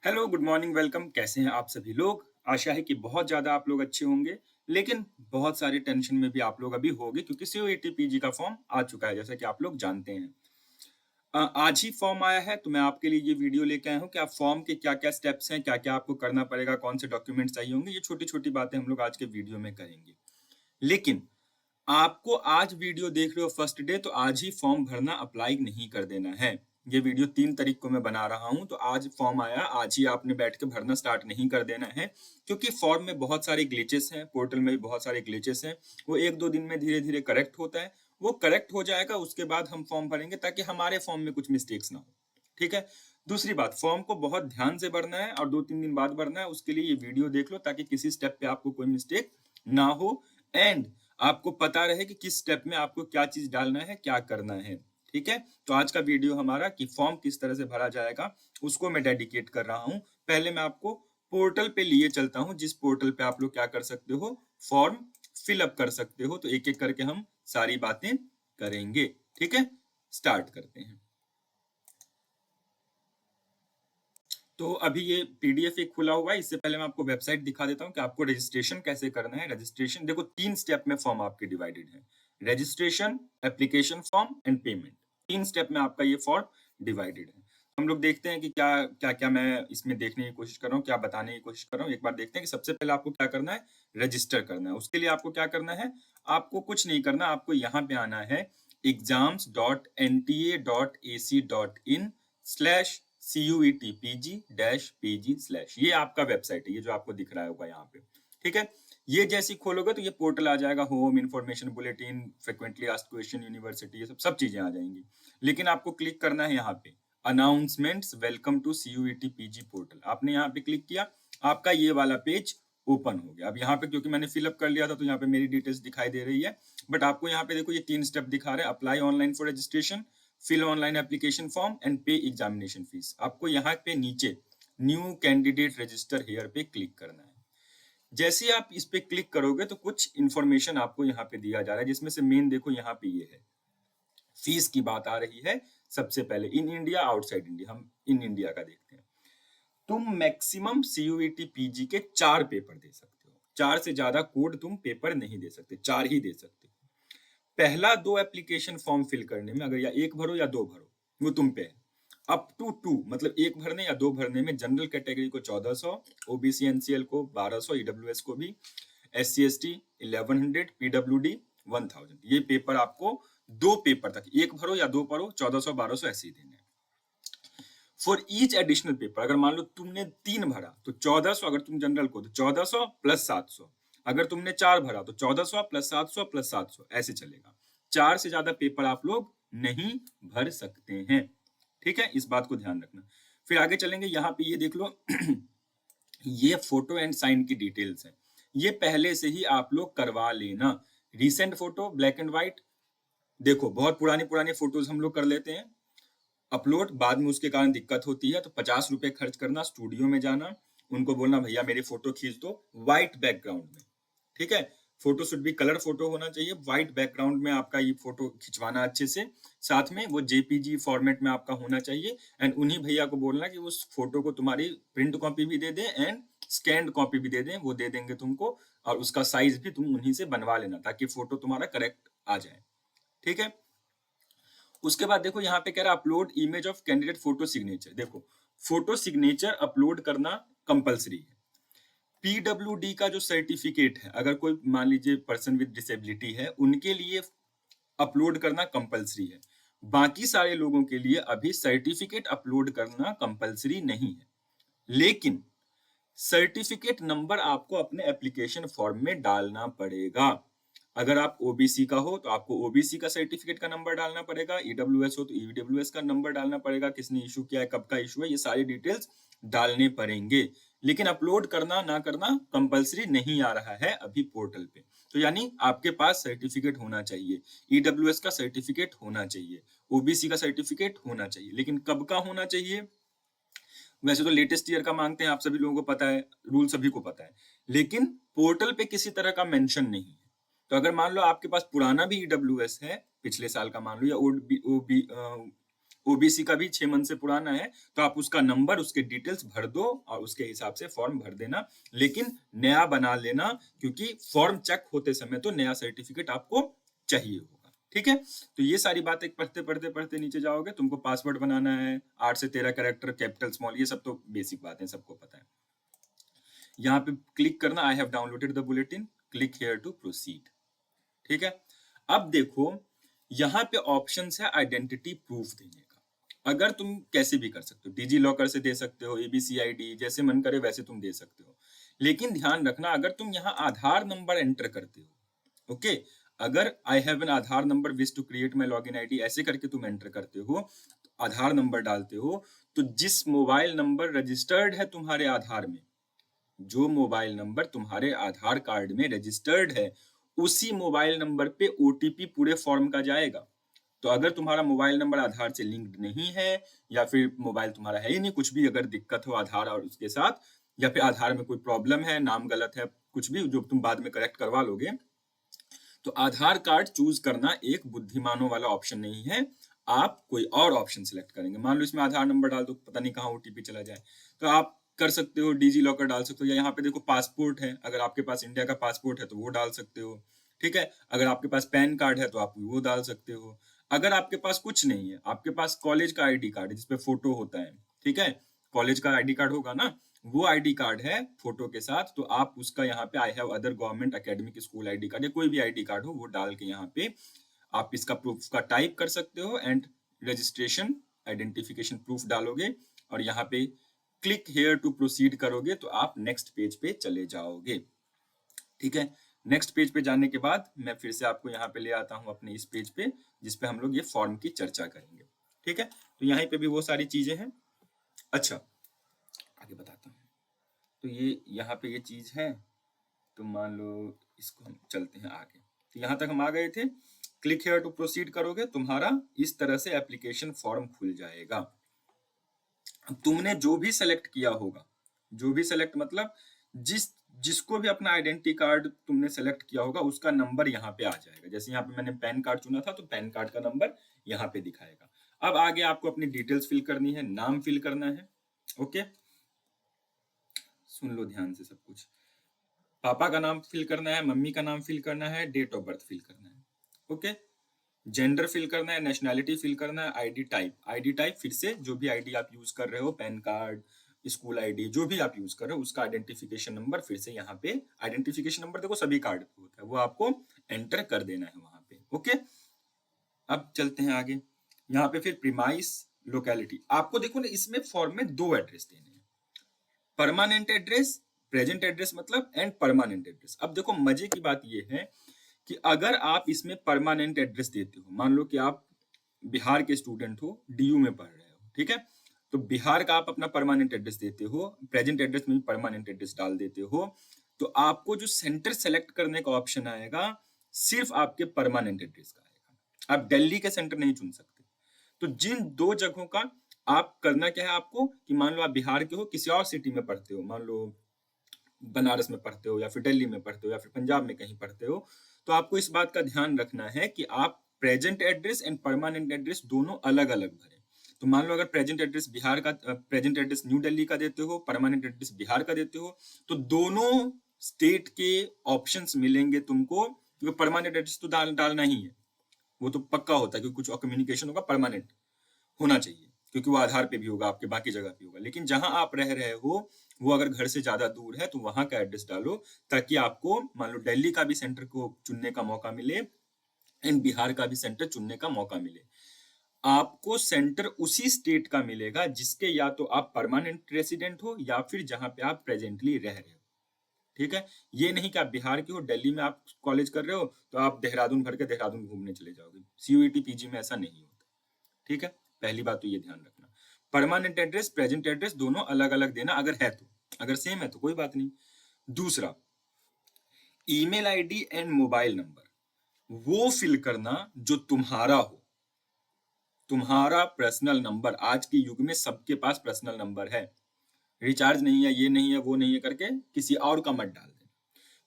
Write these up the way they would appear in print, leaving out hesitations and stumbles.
Hello, good morning, welcome. कैसे हैं आप सभी लोग? आशा है कि बहुत ज़्यादा आप लोग अच्छे होंगे, लेकिन बहुत सारी टेंशन में भी आप लोग अभी होंगे क्योंकि सीयूईटी पीजी का फॉर्म आ चुका है, जैसा कि आप लोग जानते हैं। आज ही फॉर्म आया है, तो मैं आपके लिए ये वीडियो लेके आया हूँ कि आप फॉर्म के क्या-क्या स्टेप्स हैं, क्या-क्या आपको करना पड़ेगा, कौन से डॉक्यूमेंट्स चाहिए होंगे, ये छोटी-छोटी बातें हम लोग आज के वीडियो में करेंगे। लेकिन आपको आज वीडियो देख रहे हो फर्स्ट डे, तो आज ही फॉर्म भरना, अप्लाई नहीं कर देना है। ये वीडियो 3 तारीख को मैं बना रहा हूँ, तो आज फॉर्म आया, आज ही आपने बैठ के भरना स्टार्ट नहीं कर देना है, क्योंकि फॉर्म में बहुत सारे ग्लिचेस हैं, पोर्टल में भी बहुत सारे ग्लिचेस हैं। वो 1-2 दिन में धीरे-धीरे करेक्ट होता है। वो करेक्ट हो जाएगा, उसके बाद हम फॉर्म भरेंगे ताकि हमारे फॉर्म में कुछ मिस्टेक्स ना हो। ठीक है? दूसरी बात, फॉर्म को बहुत ध्यान से भरना है और 2-3 दिन बाद भरना है। उसके लिए ये वीडियो देख लो ताकि किसी स्टेप पे आपको कोई मिस्टेक ना हो एंड आपको पता रहे कि किस स्टेप में आपको क्या चीज डालना है, क्या करना है। ठीक है, तो आज का वीडियो हमारा कि फॉर्म किस तरह से भरा जाएगा उसको मैं डेडिकेट कर रहा हूं। पहले मैं आपको पोर्टल पे लिए चलता हूं, जिस पोर्टल पे आप लोग क्या कर सकते हो, फॉर्म फिलअप कर सकते हो। तो एक एक करके हम सारी बातें करेंगे। ठीक है, स्टार्ट करते हैं। तो अभी ये पीडीएफ एक खुला हुआ है। इससे पहले मैं आपको वेबसाइट दिखा देता हूँ कि आपको रजिस्ट्रेशन कैसे करना है। रजिस्ट्रेशन देखो, 3 स्टेप में फॉर्म आपके डिवाइडेड है। Registration, application form and payment. 3 step में आपका ये फॉर्म डिवाइडेड है। हम लोग देखते हैं कि क्या क्या क्या मैं इसमें देखने की कोशिश कर रहा हूँ, क्या बताने की कोशिश कर रहा हूँ। एक बार देखते हैं कि सबसे पहले आपको क्या करना है, रजिस्टर करना है। उसके लिए आपको क्या करना है, आपको कुछ नहीं करना, आपको यहाँ पे आना है exams.nta.ac.in/CUET-PG-PG/ ये आपका वेबसाइट है, ये जो आपको दिख रहा होगा यहाँ पे। ठीक है, ये जैसी खोलोगे तो ये पोर्टल आ जाएगा, home, information bulletin, frequently asked question, university, ये सब चीजें आ जाएंगी। लेकिन आपको क्लिक करना है यहाँ पे announcements, welcome to CUET PG portal. आपने यहाँ पे क्लिक किया, आपका ये वाला पेज ओपन हो गया। अब यहाँ पे क्योंकि मैंने फिलअप कर लिया था तो यहाँ पे मेरी डिटेल्स दिखाई दे रही है, बट आपको यहाँ पे देखो ये 3 स्टेप दिखा रहे हैं। Apply online for registration, fill online application form and pay examination fees. आपको यहाँ पे नीचे न्यू कैंडिडेट रजिस्टर हेयर पे क्लिक करना है। जैसे ही आप इस पे क्लिक करोगे तो कुछ इंफॉर्मेशन आपको यहाँ पे दिया जा रहा है, जिसमें से मेन देखो यहाँ पे ये है, फीस की बात आ रही है। सबसे पहले इन इंडिया, आउटसाइड इंडिया। हम इन इंडिया का देखते हैं। तुम मैक्सिमम सीयूईटी पीजी के 4 पेपर दे सकते हो। 4 से ज्यादा कोड तुम पेपर नहीं दे सकते, 4 ही दे सकते हो। पहला 2 एप्लीकेशन फॉर्म फिल करने में, अगर या एक भरो या 2 भरो, वो तुम पे है। अप टू 2, मतलब एक भरने या 2 भरने में जनरल कैटेगरी को 1400, ओबीसी एनसीएल को 1200, ईडब्ल्यूएस को भी, एससी एसटी 1100, पीडब्ल्यूडी 1000। ये पेपर आपको 2 पेपर तक, एक भरो या 2 भरो, 1400 1200 ऐसे ही देने हैं। फॉर ईच एडिशनल पेपर, अगर मान लो तुमने 3 भरा तो 1400, अगर तुम जनरल को तो 1400 प्लस 700, अगर तुमने 4 भरा तो 1400 प्लस 700 प्लस 700, ऐसे चलेगा। 4 से ज्यादा पेपर आप लोग नहीं भर सकते हैं। ठीक है, इस बात को ध्यान रखना। फिर आगे चलेंगे, यहाँ पे ये देख लो ये फोटो एंड साइन की डिटेल्स है। ये पहले से ही आप लोग करवा लेना। Recent photo black and white, देखो बहुत पुरानी पुरानी फोटोज हम लोग कर लेते हैं अपलोड, बाद में उसके कारण दिक्कत होती है। तो 50 रुपए खर्च करना, स्टूडियो में जाना, उनको बोलना भैया मेरी फोटो खींच दो व्हाइट बैकग्राउंड में। ठीक है, फोटो शुड भी कलर फोटो होना चाहिए, व्हाइट बैकग्राउंड में आपका ये फोटो खिंचवाना अच्छे से। साथ में वो जेपीजी फॉर्मेट में आपका होना चाहिए। एंड उन्हीं भैया को बोलना कि उस फोटो को तुम्हारी प्रिंट कॉपी भी दे दें एंड स्कैन्ड कॉपी भी दे दें, वो दे देंगे तुमको। और उसका साइज भी तुम उन्हीं से बनवा लेना ताकि फोटो तुम्हारा करेक्ट आ जाए। ठीक है, उसके बाद देखो यहाँ पे कह रहा है upload image of candidate photo signature. देखो, फोटो सिग्नेचर अपलोड करना कंपलसरी है। पीडब्ल्यूडी का जो सर्टिफिकेट है, अगर कोई मान लीजिए पर्सन विद डिसेबिलिटी है, उनके लिए अपलोड करना कंपलसरी है। बाकी सारे लोगों के लिए अभी सर्टिफिकेट अपलोड करना कंपलसरी नहीं है, लेकिन सर्टिफिकेट नंबर आपको अपने एप्लीकेशन फॉर्म में डालना पड़ेगा। अगर आप ओबीसी का हो तो आपको ओबीसी का सर्टिफिकेट का नंबर डालना पड़ेगा, ईडब्ल्यूएस हो तो ईडब्ल्यूएस का नंबर डालना पड़ेगा, किसने इशू किया है, कब का इशू है, ये सारी डिटेल्स डालने पड़ेंगे। लेकिन अपलोड करना ना करना कंपलसरी नहीं आ रहा है अभी पोर्टल पे। तो यानी आपके पास सर्टिफिकेट होना चाहिए, ईडब्ल्यूएस का सर्टिफिकेट होना चाहिए, ओबीसी का सर्टिफिकेट होना चाहिए। लेकिन कब का होना चाहिए, वैसे तो लेटेस्ट ईयर का मांगते हैं, आप सभी लोगों को पता है, रूल सभी को पता है, लेकिन पोर्टल पे किसी तरह का मेंशन नहीं है। तो अगर मान लो आपके पास पुराना भी ईडब्ल्यूएस है, पिछले साल का मान लो, या ओबीसी का भी 6 मंथ से पुराना है तो आप उसका नंबर, उसके डिटेल्स भर दो और उसके हिसाब से फॉर्म भर देना, लेकिन नया बना लेना क्योंकि फॉर्म चेक होते समय तो नया सर्टिफिकेट आपको चाहिए होगा। ठीक है, तो ये सारी बातें पढ़ते पढ़ते पढ़ते नीचे जाओगे, तुमको पासवर्ड बनाना है, 8 से 13 कैरेक्टर, कैपिटल स्मॉल, ये सब तो बेसिक बातें सबको पता है। यहाँ पे क्लिक करना, I have downloaded the bulletin, click here to proceed. ठीक है, अब देखो यहाँ पे ऑप्शन है आइडेंटिटी प्रूफ देने का। अगर तुम कैसे भी कर सकते हो, डिजी लॉकर से दे सकते हो, ABCID, जैसे मन करे वैसे तुम दे सकते हो, लेकिन ध्यान रखना अगर तुम यहाँ आधार नंबर एंटर करते हो, ओके, अगर I have an Aadhaar number wish to create my login ID ऐसे करके तुम एंटर करते हो, आधार नंबर डालते हो, तो जिस मोबाइल नंबर रजिस्टर्ड है तुम्हारे आधार में, जो मोबाइल नंबर तुम्हारे आधार कार्ड में रजिस्टर्ड है, उसी मोबाइल नंबर पे OTP पूरे फॉर्म का जाएगा। तो अगर तुम्हारा मोबाइल नंबर आधार से लिंक्ड नहीं है, या फिर मोबाइल तुम्हारा है ही नहीं, कुछ भी अगर दिक्कत हो आधार और उसके साथ, या फिर आधार में कोई प्रॉब्लम है, नाम गलत है, कुछ भी जो तुम बाद में करेक्ट करवा लोगे, तो आधार कार्ड चूज करना एक बुद्धिमानों वाला ऑप्शन नहीं है, आप कोई और ऑप्शन सिलेक्ट करेंगे। मान लो इसमें आधार नंबर डाल दो, पता नहीं कहाँ OTP चला जाए, तो आप कर सकते हो, डिजी लॉकर डाल सकते हो, या यहाँ पे देखो पासपोर्ट है, अगर आपके पास इंडिया का पासपोर्ट है तो वो डाल सकते हो। ठीक है, अगर आपके पास पैन कार्ड है तो आप वो डाल सकते हो। अगर आपके पास कुछ नहीं है, आपके पास कॉलेज का ID कार्ड है जिसपे फोटो होता है, ठीक है, कॉलेज का ID कार्ड होगा ना, वो ID कार्ड है फोटो के साथ, तो आप उसका यहाँ पे I have other government academic school ID card या कोई भी ID कार्ड हो वो डाल के यहाँ पे आप इसका प्रूफ का टाइप कर सकते हो, एंड रजिस्ट्रेशन आइडेंटिफिकेशन प्रूफ डालोगे और यहाँ पे क्लिक हेयर टू प्रोसीड करोगे तो आप नेक्स्ट पेज पे चले जाओगे। ठीक है, नेक्स्ट पेज पे जाने के बाद मैं फिर से आपको यहाँ पे ले आता हूँ अपने इस पेज पे जिसपे हम लोग ये फॉर्म की चर्चा करेंगे। ठीक है, तो यहाँ पे भी वो सारी चीजें हैं। अच्छा, आगे बताता हूँ। तो ये यहाँ पे ये चीज है, तो मान लो इसको हम चलते हैं आगे। तो यहाँ तक हम आ गए थे, क्लिक हेयर टू प्रोसीड करोगे, तुम्हारा इस तरह से एप्लीकेशन फॉर्म खुल जाएगा। अब तुमने जो भी सेलेक्ट किया होगा, जो भी सेलेक्ट मतलब जिसको भी अपना आइडेंटिटी कार्ड तुमने सेलेक्ट किया होगा उसका नंबर यहाँ पे आ जाएगा। जैसे यहाँ पे मैंने पैन कार्ड चुना था तो पैन कार्ड का नंबर यहाँ पे दिखाएगा। अब आगे आपको अपनी डिटेल्स फिल करनी है, नाम फिल करना है, ओके, सुन लो ध्यान से सब कुछ। पापा का नाम फिल करना है, मम्मी का नाम फिल करना है, डेट ऑफ बर्थ फिल करना है, ओके, जेंडर फिल करना है, नेशनैलिटी फिल करना है, आईडी टाइप फिर से जो भी आईडी आप यूज कर रहे हो, पैन कार्ड, स्कूल आईडी, जो भी आप यूज कर रहे हो उसका आइडेंटिफिकेशन नंबर फिर से यहाँ पे, आइडेंटिफिकेशन नंबर देखो सभी कार्ड पे होता है, वो आपको एंटर कर देना है वहां पे, ओके। अब चलते हैं आगे, यहाँ पे फिर प्रीमाइस लोकेलिटी, आपको देखो ना इसमें फॉर्म में 2 एड्रेस देने हैं, परमानेंट एड्रेस, प्रेजेंट एड्रेस मतलब, एंड परमानेंट एड्रेस। अब देखो मजे की बात ये है कि अगर आप इसमें परमानेंट एड्रेस देते हो, मान लो कि आप बिहार के स्टूडेंट हो, DU में पढ़ रहे हो, ठीक है, तो बिहार का आप अपना परमानेंट एड्रेस देते हो, प्रेजेंट एड्रेस में भी परमानेंट एड्रेस डाल देते हो, तो आपको जो सेंटर सेलेक्ट करने का ऑप्शन आएगा सिर्फ आपके परमानेंट एड्रेस का आएगा, आप दिल्ली के सेंटर नहीं चुन सकते। तो जिन 2 जगहों का आप करना क्या है आपको, कि मान लो आप बिहार के हो, किसी और सिटी में पढ़ते हो, मान लो बनारस में पढ़ते हो या फिर दिल्ली में पढ़ते हो या फिर पंजाब में कहीं पढ़ते हो, तो आपको इस बात का ध्यान रखना है कि आप present address and permanent address दोनों अलग अलग भरें। तो मान लो अगर प्रेजेंट एड्रेस बिहार का, प्रेजेंट एड्रेस न्यू दिल्ली का देते हो, परमानेंट एड्रेस बिहार का देते हो, तो दोनों स्टेट के ऑप्शंस मिलेंगे तुमको, क्योंकि परमानेंट एड्रेस तो डालना ही है, वो तो पक्का होता है, क्योंकि कुछ कम्युनिकेशन होगा, परमानेंट होना चाहिए, क्योंकि वो आधार पे भी होगा, आपके बाकी जगह पे होगा। लेकिन जहां आप रह रहे हो वो अगर घर से ज्यादा दूर है तो वहां का एड्रेस डालो, ताकि आपको मान लो दिल्ली का भी सेंटर को चुनने का मौका मिले एंड बिहार का भी सेंटर चुनने का मौका मिले। आपको सेंटर उसी स्टेट का मिलेगा जिसके या तो आप परमानेंट रेसिडेंट हो या फिर जहां पे आप प्रेजेंटली रह रहे हो। ठीक है, ये नहीं कि आप बिहार के हो, दिल्ली में आप कॉलेज कर रहे हो तो आप देहरादून भर के देहरादून घूमने चले जाओगे, CUET PG में ऐसा नहीं होता। ठीक है, पहली बात तो ये ध्यान रखना, परमानेंट एड्रेस प्रेजेंट एड्रेस दोनों अलग अलग देना, अगर है तो, अगर सेम है तो कोई बात नहीं। दूसरा, email ID and mobile number वो फिल करना जो तुम्हारा हो, तुम्हारा पर्सनल नंबर। आज के युग में सबके पास पर्सनल नंबर है, रिचार्ज नहीं है, ये नहीं है, वो नहीं है करके किसी और का मत डाल देना,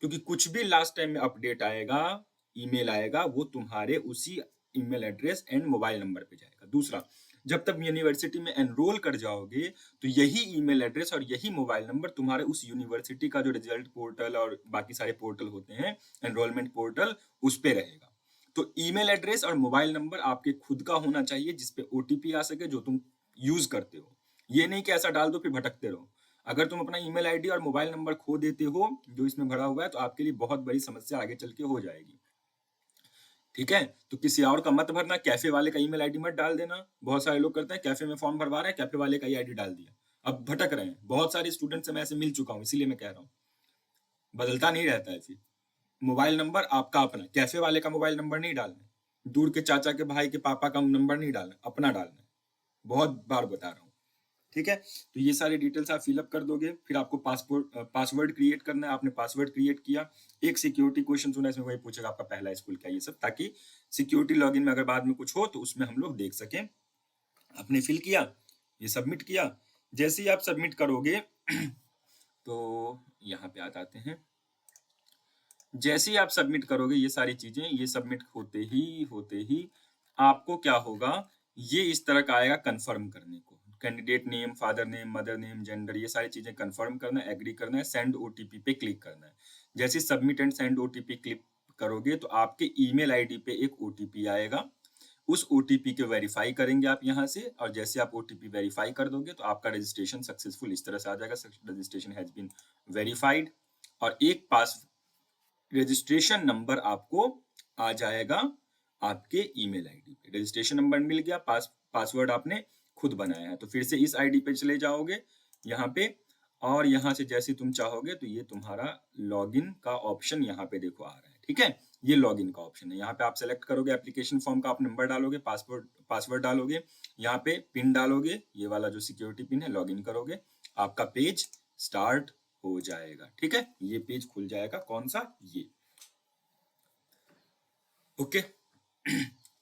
क्योंकि कुछ भी लास्ट टाइम में अपडेट आएगा, ईमेल आएगा, वो तुम्हारे उसी email address and mobile number पे जाएगा। दूसरा, जब तक यूनिवर्सिटी में एनरोल कर जाओगे तो यही ईमेल एड्रेस और यही मोबाइल नंबर तुम्हारे उस यूनिवर्सिटी का जो रिजल्ट पोर्टल और बाकी सारे पोर्टल होते हैं, एनरोलमेंट पोर्टल, उस पे रहेगा। तो ईमेल एड्रेस और मोबाइल नंबर आपके खुद का होना चाहिए जिसपे ओटीपी आ सके, जो तुम यूज करते हो। ये नहीं कि ऐसा डाल दो फिर भटकते रहो। अगर तुम अपना ईमेल आईडी और मोबाइल नंबर खो देते हो जो इसमें भरा हुआ है, तो आपके लिए बहुत बड़ी समस्या आगे चल के हो जाएगी। ठीक है, तो किसी और का मत भरना, कैफे वाले का ईमेल आईडी मत डाल देना। बहुत सारे लोग करते हैं, कैफे में फॉर्म भरवा रहे हैं, कैफे वाले का ही आईडी डाल दिया, अब भटक रहे हैं। बहुत सारे स्टूडेंट से मैं ऐसे मिल चुका हूँ, इसीलिए मैं कह रहा हूँ बदलता नहीं रहता है। फिर मोबाइल नंबर आपका अपना, कैफे वाले का मोबाइल नंबर नहीं डालना है, दूर के चाचा के भाई के पापा का नंबर नहीं डालना, अपना डालना है। बहुत बार बता रहा हूँ। ठीक है, तो ये सारी डिटेल्स आप फिलअप कर दोगे। फिर आपको पासवर्ड क्रिएट करना है। आपने पासवर्ड क्रिएट किया, एक सिक्योरिटी क्वेश्चन सुना, इसमें वही पूछेगा आपका पहला स्कूल क्या, ये सब, ताकि सिक्योरिटी लॉगिन में अगर बाद में कुछ हो तो उसमें हम लोग देख सकें। आपने फिल किया, ये सबमिट किया। जैसे ही आप सबमिट करोगे तो यहाँ पे आ जाते हैं। जैसे ही आप सबमिट करोगे ये सारी चीजें, ये सबमिट होते ही आपको क्या होगा, ये इस तरह का आएगा कंफर्म करने को। Candidate name, father name, mother name, gender, ये सारी चीजें कंफर्म करना है, एग्री करना है, सेंड ओटीपी पे क्लिक करना है। जैसे submit and send OTP click करोगे तो आपके ईमेल आईडी पे एक ओटीपी आएगा। उस ओटीपी के वेरीफाई करेंगे आप यहाँ से, और जैसे आप ओटीपी वेरीफाई कर दोगे तो आपका रजिस्ट्रेशन सक्सेसफुल इस तरह से आ जाएगा, रजिस्ट्रेशन हैज बीन वेरीफाइड। और एक रजिस्ट्रेशन नंबर आपको आ जाएगा आपके ईमेल आईडी पे। रजिस्ट्रेशन नंबर मिल गया, पासवर्ड आपने खुद बनाया है। तो फिर से इस आईडी पे चले जाओगे यहाँ पे, और यहाँ से जैसे तुम चाहोगे तो ये तुम्हारा लॉगिन का ऑप्शन यहाँ पे देखो आ रहा है। ठीक है, ये लॉगिन का ऑप्शन है। यहाँ पे आप सेलेक्ट करोगे एप्लीकेशन फॉर्म का, आप नंबर डालोगे, पासवर्ड डालोगे, यहाँ पे पिन डालोगे, ये वाला जो सिक्योरिटी पिन है, लॉगिन करोगे, आपका पेज स्टार्ट हो जाएगा। ठीक है, ये पेज खुल जाएगा, कौन सा, ये। ओके,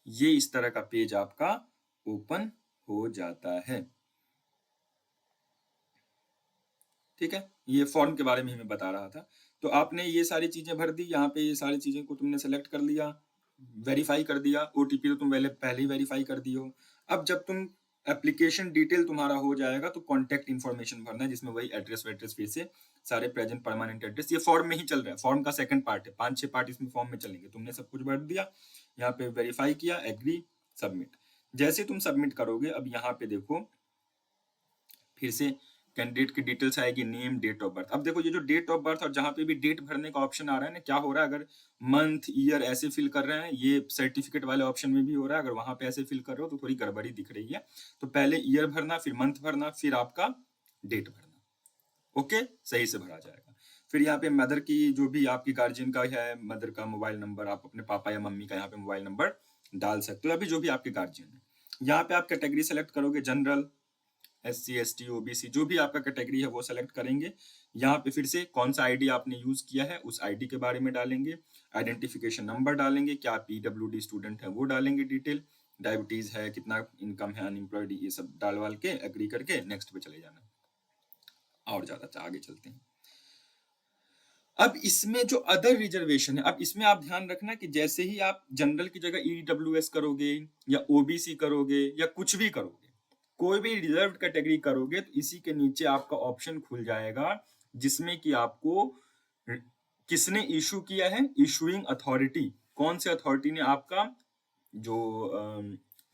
ये इस तरह का पेज आपका ओपन हो जाता है। ठीक है, ये फॉर्म के बारे में मैं बता रहा था। तो आपने ये सारी चीजें भर दी, यहाँ पे ये सारी चीजें को तुमने सेलेक्ट कर लिया, वेरीफाई कर दिया। ओटीपी तो तुम पहले ही वेरीफाई कर दी हो। अब जब तुम एप्लीकेशन डिटेल तुम्हारा हो जाएगा तो कॉन्टेक्ट इन्फॉर्मेशन भरना है, जिसमें वही एड्रेस वेड्रेस, फिर से सारे प्रेजेंट परमानेंट एड्रेस। ये फॉर्म में ही चल रहा है, फॉर्म का सेकंड पार्ट है, 5-6 पार्ट इसमें फॉर्म में चलेंगे। तुमने सब कुछ भर दिया, यहाँ पे वेरीफाई किया, एग्री, सबमिट। जैसे तुम सबमिट करोगे, अब यहाँ पे देखो फिर से कैंडिडेट की डिटेल्स आएगी, नेम, डेट ऑफ बर्थ। अब देखो ये जो डेट ऑफ बर्थ और जहाँ पे भी डेट भरने का ऑप्शन आ रहा है ना, क्या हो रहा है, अगर मंथ, ईयर ऐसे फिल कर रहे हैं, ये सर्टिफिकेट वाले ऑप्शन में भी हो रहा है। अगर वहां पे ऐसे फिल कर रहे हो तो थोड़ी गड़बड़ी दिख रही है। तो पहले ईयर भरना, फिर मंथ भरना, फिर आपका डेट भरना। ओके, सही से भरा जाएगा। फिर यहाँ पे मदर की, जो भी आपकी गार्जियन का है, मदर का मोबाइल नंबर, आप अपने पापा या मम्मी का यहाँ पे मोबाइल नंबर डाल सकते हो, अभी जो भी आपके गार्जियन है। यहाँ पे आप कैटेगरी सेलेक्ट करोगे, जनरल, SC ST OBC, जो भी आपका कैटेगरी है वो सेलेक्ट करेंगे। यहाँ पे फिर से कौन सा आईडी आपने यूज किया है उस आईडी के बारे में डालेंगे, आइडेंटिफिकेशन नंबर डालेंगे, क्या PWD स्टूडेंट है वो डालेंगे डिटेल, डायबिटीज है, कितना इनकम है, अनएम्प्लॉयड, ये सब डाल वाल के एग्री करके नेक्स्ट पे चले जाना। और ज्यादा आगे चलते हैं। अब इसमें जो अदर रिजर्वेशन है, अब इसमें आप ध्यान रखना कि जैसे ही आप जनरल की जगह EWS करोगे या OBC करोगे या कुछ भी करोगे, कोई भी रिजर्व कैटेगरी करोगे, तो इसी के नीचे आपका ऑप्शन खुल जाएगा जिसमें कि आपको किसने इशू किया है, इशूइंग अथॉरिटी, कौन से अथॉरिटी ने आपका जो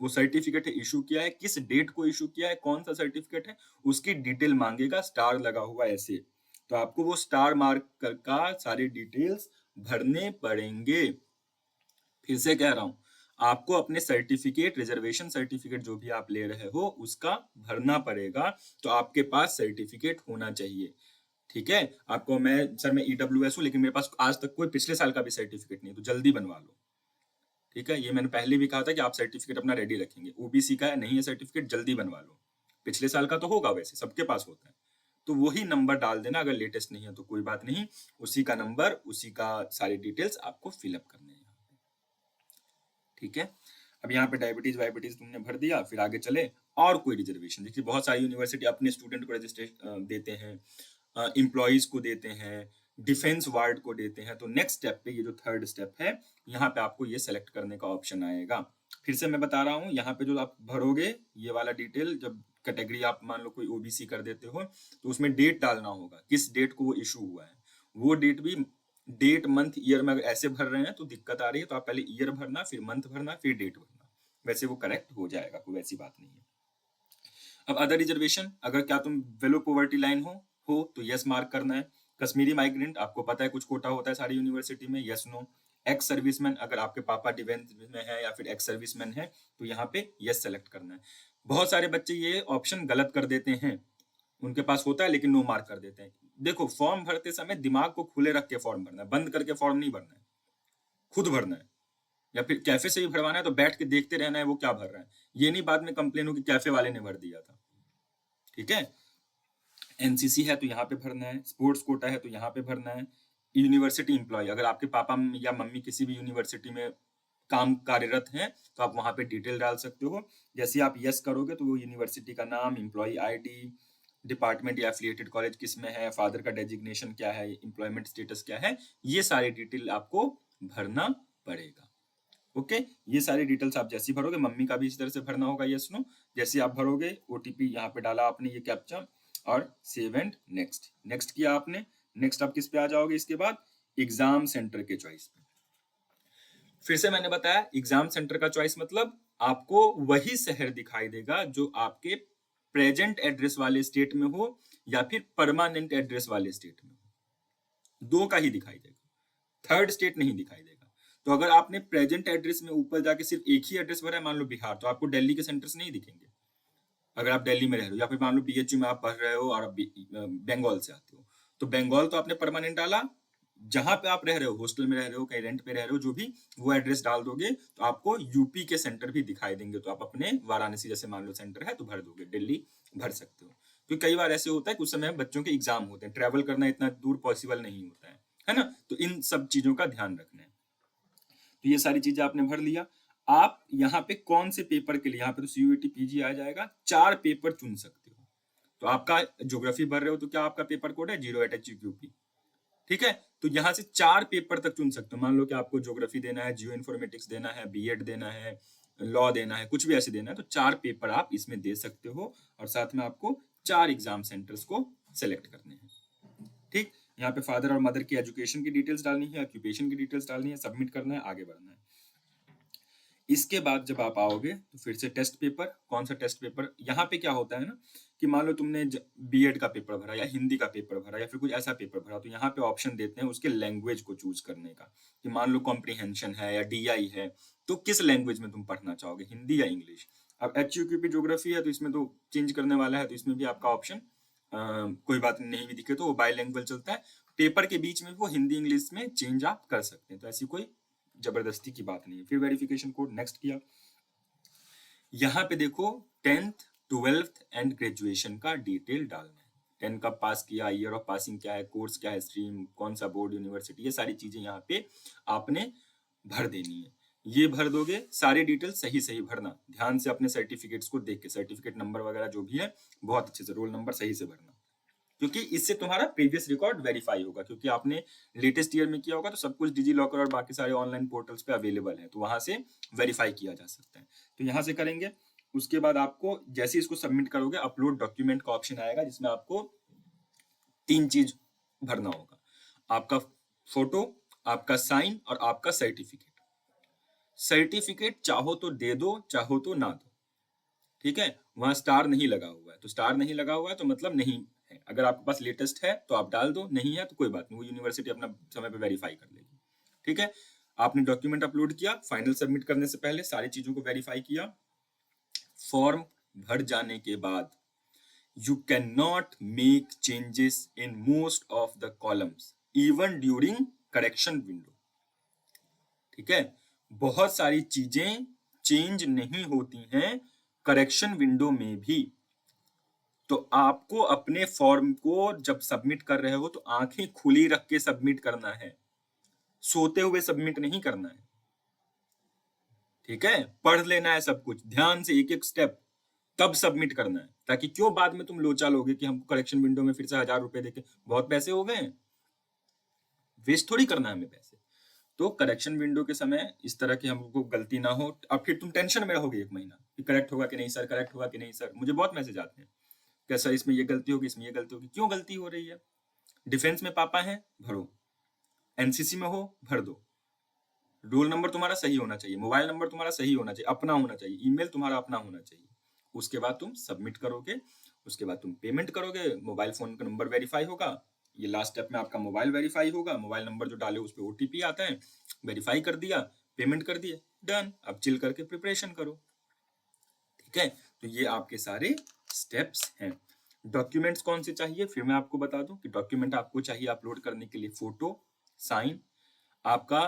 वो सर्टिफिकेट है इशू किया है, किस डेट को इशू किया है, कौन सा सर्टिफिकेट है, उसकी डिटेल मांगेगा, स्टार लगा हुआ ऐसे। तो आपको वो स्टार मार्कर का सारे डिटेल्स भरने पड़ेंगे। फिर से कह रहा हूं, आपको अपने सर्टिफिकेट, रिजर्वेशन सर्टिफिकेट जो भी आप ले रहे हो उसका भरना पड़ेगा। तो आपके पास सर्टिफिकेट होना चाहिए। ठीक है, आपको मैं EWS हूं, लेकिन मेरे पास आज तक कोई पिछले साल का भी सर्टिफिकेट नहीं है, तो जल्दी बनवा लो। ठीक है, ये मैंने पहले भी कहा था कि आप सर्टिफिकेट अपना रेडी रखेंगे। OBC का नहीं है सर्टिफिकेट, जल्दी बनवा लो। पिछले साल का तो होगा, वैसे सबके पास होता है, तो वही नंबर डाल देना। अगर लेटेस्ट नहीं है तो कोई बात नहीं, उसी का नंबर, उसी का सारी डिटेल्स आपको फिलअप करने हैं। ठीक है, अब यहाँ पे डायबिटीज वाइबिटीज तुमने भर दिया। फिर आगे चले, और कोई रिजर्वेशन, देखिए बहुत सारी यूनिवर्सिटी अपने स्टूडेंट को रजिस्ट्रेशन देते हैं, एम्प्लॉयज को देते हैं, डिफेंस वार्ड को देते हैं। तो नेक्स्ट स्टेप पे, ये जो थर्ड स्टेप है, यहाँ पे आपको ये सेलेक्ट करने का ऑप्शन आएगा। फिर से मैं बता रहा हूँ, यहाँ पे जो आप भरोगे ये वाला डिटेल, जब कैटेगरी आप मान लो कोई ओबीसी कर देते हो तो उसमें डेट डालना होगा, किस डेट को वो इशू हुआ है। वो डेट भी डेट मंथ ईयर में अगर ऐसे भर रहे हैं तो दिक्कत आ रही है, तो आप पहले ईयर भरना, फिर मंथ भरना, फिर डेट भरना, वैसे वो करेक्ट हो जाएगा, कोई वैसी बात नहीं है। अब अदर रिजर्वेशन, अगर क्या तुम बिलो पॉवर्टी लाइन हो तो यस मार्क करना है। कश्मीरी माइग्रेंट, आपको पता है कुछ कोटा होता है सारी यूनिवर्सिटी में, यस नो। एक्स सर्विसमैन, अगर आपके पापा डिफेंस में है या फिर एक्स सर्विसमैन है तो यहाँ पे यस सेलेक्ट करना है। बहुत सारे बच्चे ये ऑप्शन गलत कर देते हैं, उनके पास होता है लेकिन नो मार्क कर देते हैं। देखो, फॉर्म भरते समय दिमाग को खुले रख के फॉर्म भरना है, बंद करके फॉर्म नहीं भरना है, खुद भरना है। या फिर कैफे से भी भरवाना है तो बैठ के देखते रहना है वो क्या भर रहा है, ये नहीं बाद में कंप्लेन हो कि कैफे वाले ने भर दिया था। ठीक है। एनसीसी है तो यहाँ पे भरना है, स्पोर्ट्स कोटा है तो यहाँ पे भरना है। यूनिवर्सिटी एम्प्लॉय, अगर आपके पापा या मम्मी किसी भी यूनिवर्सिटी में काम कार्यरत हैं तो आप वहाँ पे डिटेल डाल सकते हो। जैसे आप यस करोगे तो वो यूनिवर्सिटी का नाम, एम्प्लॉय आईडी, डिपार्टमेंट या एफिलिएटेड कॉलेज किस में है, फादर का डेजिग्नेशन क्या है, एम्प्लॉयमेंट स्टेटस क्या है, ये सारी डिटेल आपको भरना पड़ेगा। ओके, ये सारी डिटेल्स आप जैसी भरोगे, मम्मी का भी इसी तरह से भरना होगा यस नो। जैसे आप भरोगे ओटीपी यहाँ पे डाला आपने, ये कैप्चा, और सेव एंड नेक्स्ट, नेक्स्ट किया आपने। नेक्स्ट आप किस पे आ जाओगे इसके बाद, एग्जाम सेंटर के चॉइस पे। फिर से मैंने बताया, एग्जाम सेंटर का चॉइस मतलब आपको वही शहर दिखाई देगा जो आपके प्रेजेंट एड्रेस वाले स्टेट में हो या फिर परमानेंट एड्रेस वाले स्टेट में हो, दो का ही दिखाई देगा, थर्ड स्टेट नहीं दिखाई देगा। तो अगर आपने प्रेजेंट एड्रेस में ऊपर जाके सिर्फ एक ही एड्रेस भरा है, मान लो बिहार, तो आपको दिल्ली के सेंटर्स नहीं दिखेंगे अगर आप दिल्ली में रह रहे हो। या फिर मान लो बीएचयू में आप पढ़ रहे हो और आप बंगाल से आते हो, तो बंगाल तो आपने परमानेंट डाला, जहां पे आप रह रहे हो, हॉस्टल में रह रहे हो, कहीं रेंट पे रह रहे हो, जो भी वो एड्रेस डाल दोगे तो आपको यूपी के सेंटर भी दिखाई देंगे। तो आप अपने वाराणसी जैसे मान लो सेंटर है तो भर दोगे, दिल्ली भर सकते हो। क्योंकि कई बार ऐसे होता है कि उस समय बच्चों के एग्जाम होते हैं, ट्रेवल करना इतना दूर पॉसिबल नहीं होता है ना। तो इन सब चीजों का ध्यान रखना है। तो ये सारी चीजें आपने भर लिया। आप यहाँ पे कौन से पेपर के लिए, यहाँ पे तो सीयूईटी पीजी आ जाएगा, 4 पेपर चुन सकते हो। तो आपका ज्योग्राफी भर रहे हो तो क्या आपका पेपर कोड है 08 HQP। ठीक है, तो यहाँ से 4 पेपर तक चुन सकते हो। मान लो कि आपको ज्योग्राफी देना है, जियो इन्फॉर्मेटिक्स देना है, बीएड देना है, लॉ देना है, कुछ भी ऐसे देना है, तो 4 पेपर आप इसमें दे सकते हो। और साथ में आपको 4 एग्जाम सेंटर्स को सिलेक्ट करने हैं। ठीक, यहाँ पे फादर और मदर की एजुकेशन की डिटेल्स डालनी है, ऑक्यूपेशन की डिटेल्स डालनी है, सबमिट करना है, आगे बढ़ना है। इसके बाद जब आप आओगे तो फिर से टेस्ट पेपर, कौन सा टेस्ट पेपर, यहाँ पे क्या होता है ना कि मान लो तुमने बीएड का पेपर भरा या हिंदी का पेपर भरा या फिर कुछ ऐसा पेपर भरा, तो यहाँ पे ऑप्शन देते हैं उसके लैंग्वेज को चूज करने का, कि मान लो कॉम्प्रिहेंशन है या डीआई है, तो किस लैंग्वेज में तुम पढ़ना चाहोगे, हिंदी या इंग्लिश। अब HQP ज्योग्राफी है तो इसमें तो चेंज करने वाला है, तो इसमें भी आपका ऑप्शन कोई बात नहीं भी दिखे तो वो बाइलैंग्वेज चलता है, पेपर के बीच में वो हिंदी इंग्लिश में चेंज आप कर सकते हैं, तो ऐसी कोई जबरदस्ती की बात नहीं है। फिर वेरिफिकेशन कोड नेक्स्ट किया। यहाँ पे देखो 10th 12th एंड ग्रेजुएशन का डिटेल डालना है, 10 कब पास किया, ईयर ऑफ पासिंग क्या है, कोर्स क्या है, स्ट्रीम कौन सा, बोर्ड, यूनिवर्सिटी, ये सारी चीजें यहाँ पे आपने भर देनी है। ये भर दोगे, सारी डिटेल सही सही भरना, ध्यान से अपने सर्टिफिकेट्स को देख के, सर्टिफिकेट नंबर वगैरह जो भी है बहुत अच्छे से, रोल नंबर सही से भरना, क्योंकि इससे तुम्हारा प्रीवियस रिकॉर्ड वेरीफाई होगा। क्योंकि आपने लेटेस्ट ईयर में किया होगा तो सब कुछ डिजी लॉकर और बाकी सारे ऑनलाइन पोर्टल्स पे अवेलेबल है, तो वहां से वेरीफाई किया जा सकता है। तो यहाँ से करेंगे। उसके बाद आपको जैसे इसको सबमिट करोगे, अपलोड डॉक्यूमेंट का ऑप्शन आएगा, जिसमें आपको 3 चीज भरना होगा, आपका फोटो, आपका साइन और आपका सर्टिफिकेट। सर्टिफिकेट चाहो तो दे दो, चाहो तो ना दो। ठीक है, वहां स्टार नहीं लगा हुआ है, तो स्टार नहीं लगा हुआ है तो मतलब नहीं है। अगर आपके पास लेटेस्ट है तो आप डाल दो, नहीं है तो कोई बात नहीं, वो यूनिवर्सिटी अपना समय पे वेरीफाई कर लेगी। ठीक है, आपने डॉक्यूमेंट अपलोड किया, फाइनल सबमिट करने से पहले सारी चीजों को वेरीफाई किया। फॉर्म भर जाने के बाद you can not make changes in most of the columns even during correction window. ठीक है, बहुत सारी चीजें चेंज नहीं होती हैं करेक्शन विंडो में भी। तो आपको अपने फॉर्म को जब सबमिट कर रहे हो तो आंखें खुली रख के सबमिट करना है, सोते हुए सबमिट नहीं करना है। ठीक है, पढ़ लेना है सब कुछ ध्यान से, एक एक स्टेप, तब सबमिट करना है, ताकि क्यों बाद में तुम लोचा लोगे कि हमको करेक्शन विंडो में फिर से 1000 रुपए देके बहुत पैसे हो गए, वेस्ट थोड़ी करना है हमें पैसे। तो करेक्शन विंडो के समय इस तरह की हमको गलती ना हो। अब फिर तुम टेंशन में रहोगे 1 महीना कि करेक्ट होगा कि नहीं सर, करेक्ट होगा कि नहीं सर। मुझे बहुत मैसेज आते हैं कि सर इसमें ये गलती होगी, इसमें ये गलती होगी। क्यों गलती हो रही है? डिफेंस में पापा हैं, भरो। एनसीसी में हो, भर दो। रोल नंबर तुम्हारा सही होना चाहिए, मोबाइल नंबर तुम्हारा सही होना चाहिए, अपना होना चाहिए, ईमेल तुम्हारा अपना होना चाहिए। उसके बाद तुम सबमिट करोगे, उसके बाद तुम पेमेंट करोगे, मोबाइल फोन का नंबर वेरीफाई होगा। ये लास्ट स्टेप में आपका मोबाइल वेरीफाई होगा, मोबाइल नंबर जो डाले उस पर ओटीपी आता है, वेरीफाई कर दिया, पेमेंट कर दिए, डन। अब चिल करके प्रिपरेशन करो। ठीक है, तो ये आपके सारे स्टेप्स हैं। डॉक्यूमेंट्स कौन से चाहिए फिर मैं आपको बता दूं कि डॉक्यूमेंट आपको चाहिए अपलोड करने के लिए फोटो, साइन, आपका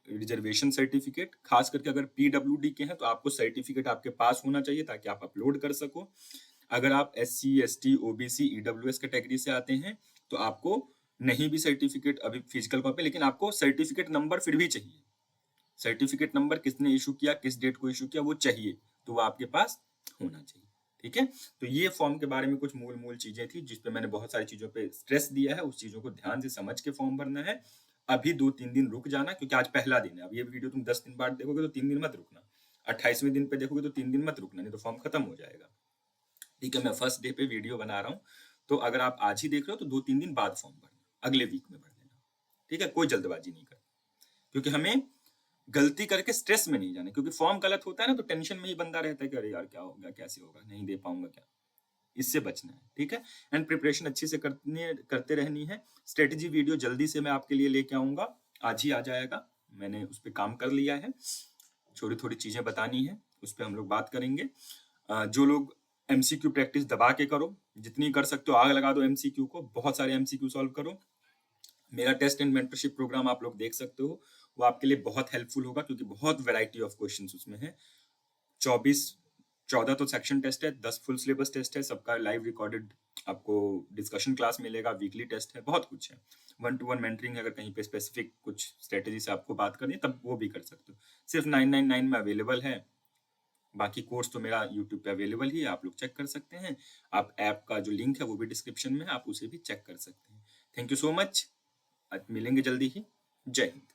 रिजर्वेशन सर्टिफिकेट, खास करके अगर पीडब्ल्यूडी के हैं तो आपको सर्टिफिकेट आपके पास होना चाहिए ताकि आप अपलोड कर सको। अगर आप SC, ST, OBC, EWS category से आते हैं तो आपको नहीं भी सर्टिफिकेट अभी फिजिकल कॉपी, लेकिन आपको सर्टिफिकेट नंबर फिर भी चाहिए। सर्टिफिकेट नंबर किसने इशू किया, किस डेट को इशू किया, वो चाहिए, तो वो आपके पास होना चाहिए। ठीक है, तो ये फॉर्म के बारे में कुछ मूल चीजें थी जिसपे मैंने बहुत सारी चीजों पे स्ट्रेस दिया है। उस चीजों को ध्यान से समझ के फॉर्म भरना है। अभी 2-3 दिन रुक जाना, क्योंकि आज पहला दिन है। अब ये वीडियो तुम 10 दिन बाद देखोगे तो 3 दिन मत रुकना, 28वें दिन पे देखोगे तो 3 दिन मत रुकना, नहीं तो फॉर्म खत्म हो जाएगा। ठीक है, मैं फर्स्ट डे पे वीडियो बना रहा हूँ, तो अगर आप आज ही देख रहे हो तो 2-3 दिन बाद फॉर्म भरना, अगले वीक में भर देना। ठीक है, कोई जल्दबाजी नहीं करना, क्योंकि हमें गलती करके स्ट्रेस में नहीं जाना, क्योंकि फॉर्म गलत होता है ना तो टेंशन में ही बंदा रहता है कि अरे यार क्या होगा, कैसे होगा, नहीं दे पाऊंगा क्या। इससे बचना है। ठीक है, एंड प्रिपरेशन अच्छी से करते रहनी है। स्ट्रेटेजी वीडियो जल्दी से मैं आपके लिए लेके आऊंगा, आज ही आ जाएगा, मैंने उस पर काम कर लिया है। थोड़ी थोड़ी चीजें बतानी है, उस पर हम लोग बात करेंगे। जो लोग एमसीक्यू प्रैक्टिस दबा के करो, जितनी कर सकते हो आग लगा दो एमसीक्यू को, बहुत सारे एमसीक्यू सॉल्व करो। मेरा टेस्ट एंड मेंटरशिप प्रोग्राम आप लोग देख सकते हो, वो आपके लिए बहुत हेल्पफुल होगा, क्योंकि बहुत वैरायटी ऑफ क्वेश्चंस उसमें है। 14 तो सेक्शन टेस्ट है, 10 फुल सिलेबस टेस्ट है, सबका लाइव रिकॉर्डेड आपको डिस्कशन क्लास मिलेगा, वीकली टेस्ट है, बहुत कुछ है। 1-to-1 मेंटरिंग, अगर कहीं पे स्पेसिफिक कुछ स्ट्रेटेजी से आपको बात करनी है तब वो भी कर सकते हो। सिर्फ 999 में अवेलेबल है, बाकी कोर्स तो मेरा यूट्यूब पे अवेलेबल ही है, आप लोग चेक कर सकते हैं। आप ऐप का जो लिंक है वो भी डिस्क्रिप्शन में है, आप उसे भी चेक कर सकते हैं। थैंक यू सो मच, मिलेंगे जल्दी ही। जय हिंद।